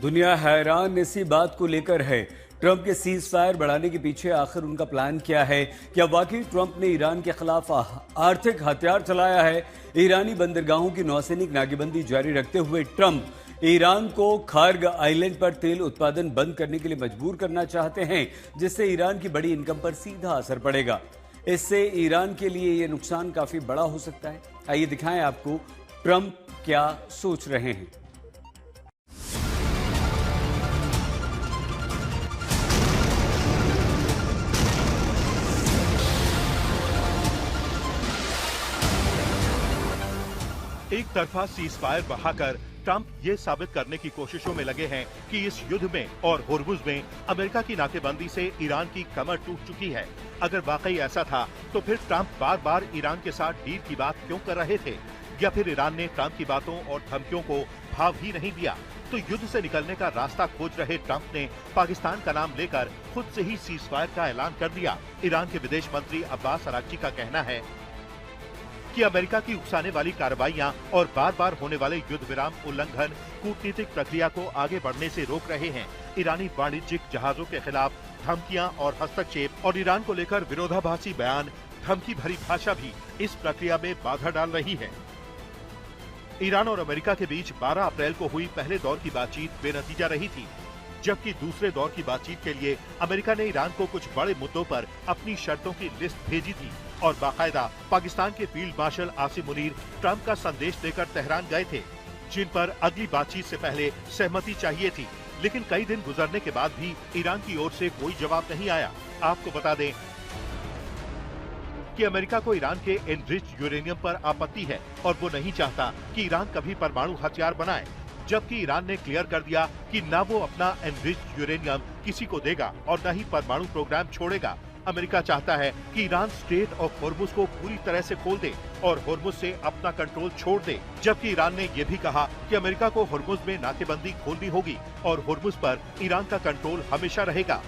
दुनिया हैरान इसी बात को लेकर है। ट्रंप के सीज फायर बढ़ाने के पीछे आखिर उनका प्लान क्या है? क्या वाकई ट्रंप ने ईरान के खिलाफ आर्थिक हथियार चलाया है? ईरानी बंदरगाहों की नौसैनिक नाकेबंदी जारी रखते हुए ट्रंप ईरान को खार्ग आइलैंड पर तेल उत्पादन बंद करने के लिए मजबूर करना चाहते हैं, जिससे ईरान की बड़ी इनकम पर सीधा असर पड़ेगा। इससे ईरान के लिए यह नुकसान काफी बड़ा हो सकता है। आइए दिखाएं आपको ट्रंप क्या सोच रहे हैं। एक तरफा सीज फायर बढ़ाकर ट्रंप ये साबित करने की कोशिशों में लगे हैं कि इस युद्ध में और होर्मुज में अमेरिका की नाकेबंदी से ईरान की कमर टूट चुकी है। अगर वाकई ऐसा था तो फिर ट्रंप बार बार ईरान के साथ डील की बात क्यों कर रहे थे? या फिर ईरान ने ट्रंप की बातों और धमकियों को भाव ही नहीं दिया? तो युद्ध से निकलने का रास्ता खोज रहे ट्रंप ने पाकिस्तान का नाम लेकर खुद से ही सीज फायर का ऐलान कर दिया। ईरान के विदेश मंत्री अब्बास अराक्ची का कहना है कि अमेरिका की उकसाने वाली कार्रवाइयां और बार बार होने वाले युद्ध विराम उल्लंघन कूटनीतिक प्रक्रिया को आगे बढ़ने से रोक रहे हैं। ईरानी वाणिज्यिक जहाजों के खिलाफ धमकियां और हस्तक्षेप और ईरान को लेकर विरोधाभासी बयान, धमकी भरी भाषा भी इस प्रक्रिया में बाधा डाल रही है। ईरान और अमेरिका के बीच 12 अप्रैल को हुई पहले दौर की बातचीत बेनतीजा रही थी, जबकि दूसरे दौर की बातचीत के लिए अमेरिका ने ईरान को कुछ बड़े मुद्दों पर अपनी शर्तों की लिस्ट भेजी थी और बाकायदा पाकिस्तान के field marshal Asim Munir Trump का संदेश देकर तेहरान गए थे, जिन पर अगली बातचीत से पहले सहमति चाहिए थी। लेकिन कई दिन गुजरने के बाद भी ईरान की ओर से कोई जवाब नहीं आया। आपको बता दें कि अमेरिका को ईरान के एनरिच्ड यूरेनियम पर आपत्ति है और वो नहीं चाहता कि ईरान कभी परमाणु हथियार बनाए, जबकि ईरान ने क्लियर कर दिया कि न वो अपना एनरिच्ड यूरेनियम किसी को देगा और न ही परमाणु प्रोग्राम छोड़ेगा। अमेरिका चाहता है कि ईरान स्ट्रेट ऑफ होर्मुज को पूरी तरह से खोल दे और होर्मुज से अपना कंट्रोल छोड़ दे, जबकि ईरान ने ये भी कहा कि अमेरिका को होर्मुज में नाकेबंदी खोलनी होगी और होर्मुज पर ईरान का कंट्रोल हमेशा रहेगा।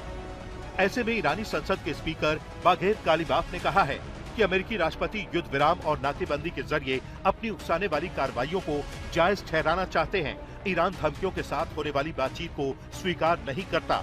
ऐसे में ईरानी संसद के स्पीकर बाघेर कालीबाफ ने कहा है कि अमेरिकी राष्ट्रपति युद्ध विराम और नाकेबंदी के जरिए अपनी उकसाने वाली कार्रवाइयों को जायज ठहराना चाहते हैं। ईरान धमकियों के साथ होने वाली बातचीत को स्वीकार नहीं करता।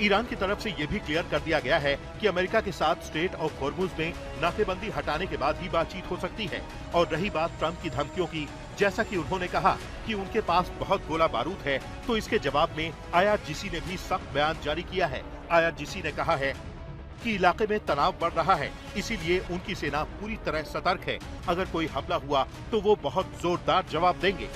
ईरान की तरफ से ये भी क्लियर कर दिया गया है कि अमेरिका के साथ स्ट्रेट ऑफ होर्मुज में नाकेबंदी हटाने के बाद ही बातचीत हो सकती है। और रही बात ट्रंप की धमकियों की, जैसा कि उन्होंने कहा कि उनके पास बहुत गोला बारूद है, तो इसके जवाब में आईआरजीसी ने भी सख्त बयान जारी किया है। आईआरजीसी ने कहा है कि इलाके में तनाव बढ़ रहा है, इसीलिए उनकी सेना पूरी तरह सतर्क है। अगर कोई हमला हुआ तो वो बहुत जोरदार जवाब देंगे।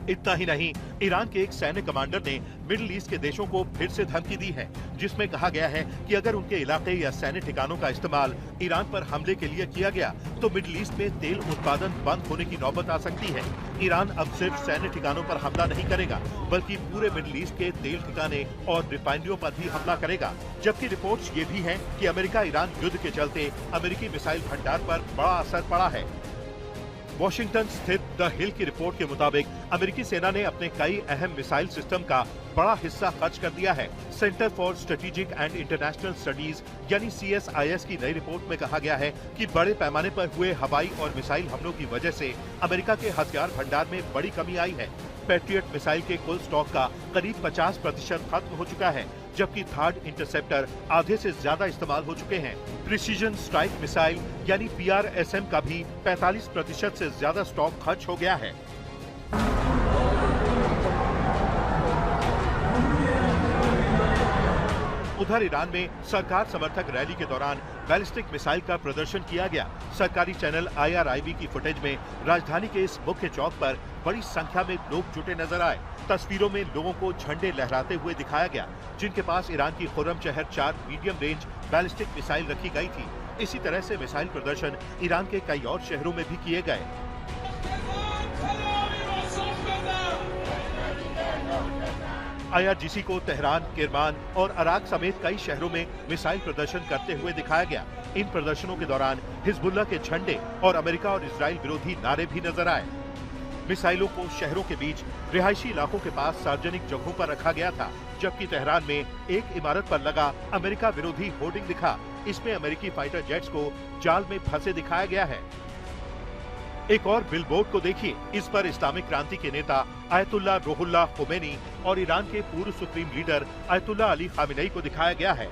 इतना ही नहीं, ईरान के एक सैन्य कमांडर ने मिडिल ईस्ट के देशों को फिर से धमकी दी है, जिसमें कहा गया है कि अगर उनके इलाके या सैन्य ठिकानों का इस्तेमाल ईरान पर हमले के लिए किया गया तो मिडिल ईस्ट में तेल उत्पादन बंद होने की नौबत आ सकती है। ईरान अब सिर्फ सैन्य ठिकानों पर हमला नहीं करेगा, बल्कि पूरे मिडिल ईस्ट के तेल ठिकाने और रिफाइनरियों पर भी हमला करेगा। जबकि रिपोर्ट्स ये भी हैं कि अमेरिका ईरान युद्ध के चलते अमेरिकी मिसाइल भंडार पर बड़ा असर पड़ा है। वॉशिंगटन स्थित द हिल की रिपोर्ट के मुताबिक अमेरिकी सेना ने अपने कई अहम मिसाइल सिस्टम का बड़ा हिस्सा खर्च कर दिया है। Centre for strategic and international studies यानी CSIS की नई रिपोर्ट में कहा गया है कि बड़े पैमाने पर हुए हवाई और मिसाइल हमलों की वजह से अमेरिका के हथियार भंडार में बड़ी कमी आई है। पैट्रियट मिसाइल के कुल स्टॉक का करीब 50% खत्म हो चुका है, जबकि थर्ड इंटरसेप्टर आधे से ज्यादा इस्तेमाल हो चुके हैं। प्रिसीजन स्ट्राइक मिसाइल यानी PRSM का भी 45% से ज्यादा स्टॉक खर्च हो गया है। उधर ईरान में सरकार समर्थक रैली के दौरान बैलिस्टिक मिसाइल का प्रदर्शन किया गया। सरकारी चैनल IRIB की फुटेज में राजधानी के इस मुख्य चौक पर बड़ी संख्या में लोग जुटे नजर आए। तस्वीरों में लोगों को झंडे लहराते हुए दिखाया गया, जिनके पास ईरान की Khorramshahr 4 medium range ballistic missile रखी गई थी। इसी तरह से मिसाइल प्रदर्शन ईरान के कई और शहरों में भी किए गए। IRGC को तेहरान, किरमान और अराक समेत कई शहरों में मिसाइल प्रदर्शन करते हुए दिखाया गया। इन प्रदर्शनों के दौरान हिजबुल्लाह के झंडे और अमेरिका और इजराइल विरोधी नारे भी नजर आए। मिसाइलों को शहरों के बीच रिहायशी इलाकों के पास सार्वजनिक जगहों पर रखा गया था, जबकि तेहरान में एक इमारत पर लगा अमेरिका विरोधी होर्डिंग दिखा। इसमें अमेरिकी फाइटर जेट्स को जाल में फंसे दिखाया गया है। एक और बिलबोर्ड को देखिए, इस पर इस्लामिक क्रांति के नेता आयतुल्लाह रूहुल्लाह खुमैनी और ईरान के पूर्व supreme leader Ayatollah Ali Khamenei को दिखाया गया है।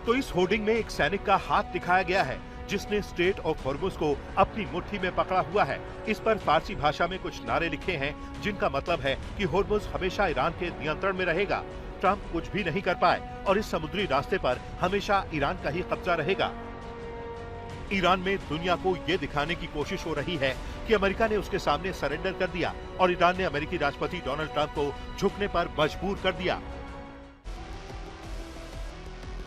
तो इस होर्डिंग में एक सैनिक का हाथ दिखाया गया है जिसने स्ट्रेट ऑफ हॉर्मुज को अपनी मुट्ठी में पकड़ा हुआ है। इस पर फारसी भाषा में कुछ नारे लिखे हैं जिनका मतलब है कि हॉर्मुज हमेशा ईरान के नियंत्रण में रहेगा, ट्रंप कुछ भी नहीं कर पाए और इस समुद्री रास्ते पर हमेशा ईरान का ही कब्जा रहेगा। ईरान में दुनिया को ये दिखाने की कोशिश हो रही है कि अमेरिका ने उसके सामने सरेंडर कर दिया और ईरान ने अमेरिकी राष्ट्रपति डोनाल्ड ट्रंप को झुकने पर मजबूर कर दिया।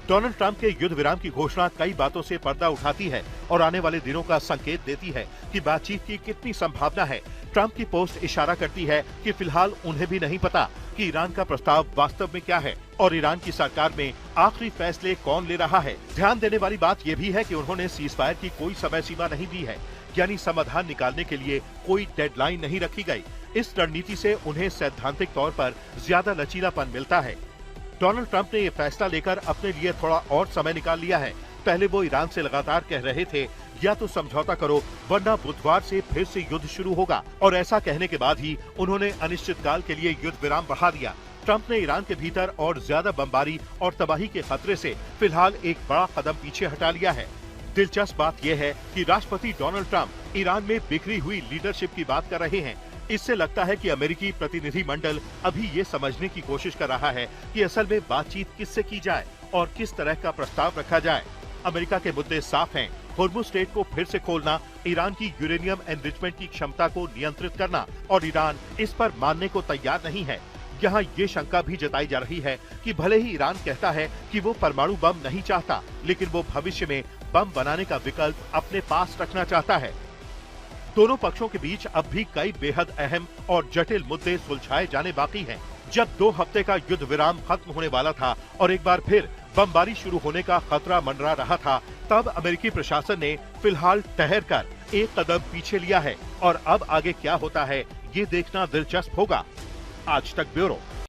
डोनाल्ड ट्रंप के युद्ध विराम की घोषणा कई बातों से पर्दा उठाती है और आने वाले दिनों का संकेत देती है कि बातचीत की कितनी संभावना है। ट्रंप की पोस्ट इशारा करती है कि फिलहाल उन्हें भी नहीं पता कि ईरान का प्रस्ताव वास्तव में क्या है और ईरान की सरकार में आखिरी फैसले कौन ले रहा है। ध्यान देने वाली बात यह भी है कि उन्होंने सीज फायर की कोई समय सीमा नहीं दी है, यानी समाधान निकालने के लिए कोई डेडलाइन नहीं रखी गई। इस रणनीति से उन्हें सैद्धांतिक तौर पर ज्यादा लचीलापन मिलता है। डोनाल्ड ट्रंप ने ये फैसला लेकर अपने लिए थोड़ा और समय निकाल लिया है। पहले वो ईरान से लगातार कह रहे थे या तो समझौता करो वरना बुधवार से फिर से युद्ध शुरू होगा, और ऐसा कहने के बाद ही उन्होंने अनिश्चितकाल के लिए युद्ध विराम बढ़ा दिया। ट्रंप ने ईरान के भीतर और ज्यादा बमबारी और तबाही के खतरे से फिलहाल एक बड़ा कदम पीछे हटा लिया है। दिलचस्प बात यह है कि राष्ट्रपति डोनाल्ड ट्रंप ईरान में बिखरी हुई लीडरशिप की बात कर रहे हैं। इससे लगता है कि अमेरिकी प्रतिनिधि मंडल अभी ये समझने की कोशिश कर रहा है कि असल में बातचीत किससे की जाए और किस तरह का प्रस्ताव रखा जाए। अमेरिका के मुद्दे साफ हैं, होर्मुज स्ट्रेट को फिर से खोलना, ईरान की यूरेनियम एनरिचमेंट की क्षमता को नियंत्रित करना, और ईरान इस पर मानने को तैयार नहीं है। यहाँ ये शंका भी जताई जा रही है कि भले ही ईरान कहता है कि वो परमाणु बम नहीं चाहता, लेकिन वो भविष्य में बम बनाने का विकल्प अपने पास रखना चाहता है। दोनों पक्षों के बीच अब भी कई बेहद अहम और जटिल मुद्दे सुलझाए जाने बाकी हैं। जब 2 हफ्ते का युद्ध विराम खत्म होने वाला था और एक बार फिर बमबारी शुरू होने का खतरा मंडरा रहा था, तब अमेरिकी प्रशासन ने फिलहाल ठहर कर एक कदम पीछे लिया है और अब आगे क्या होता है ये देखना दिलचस्प होगा। आज तक ब्यूरो।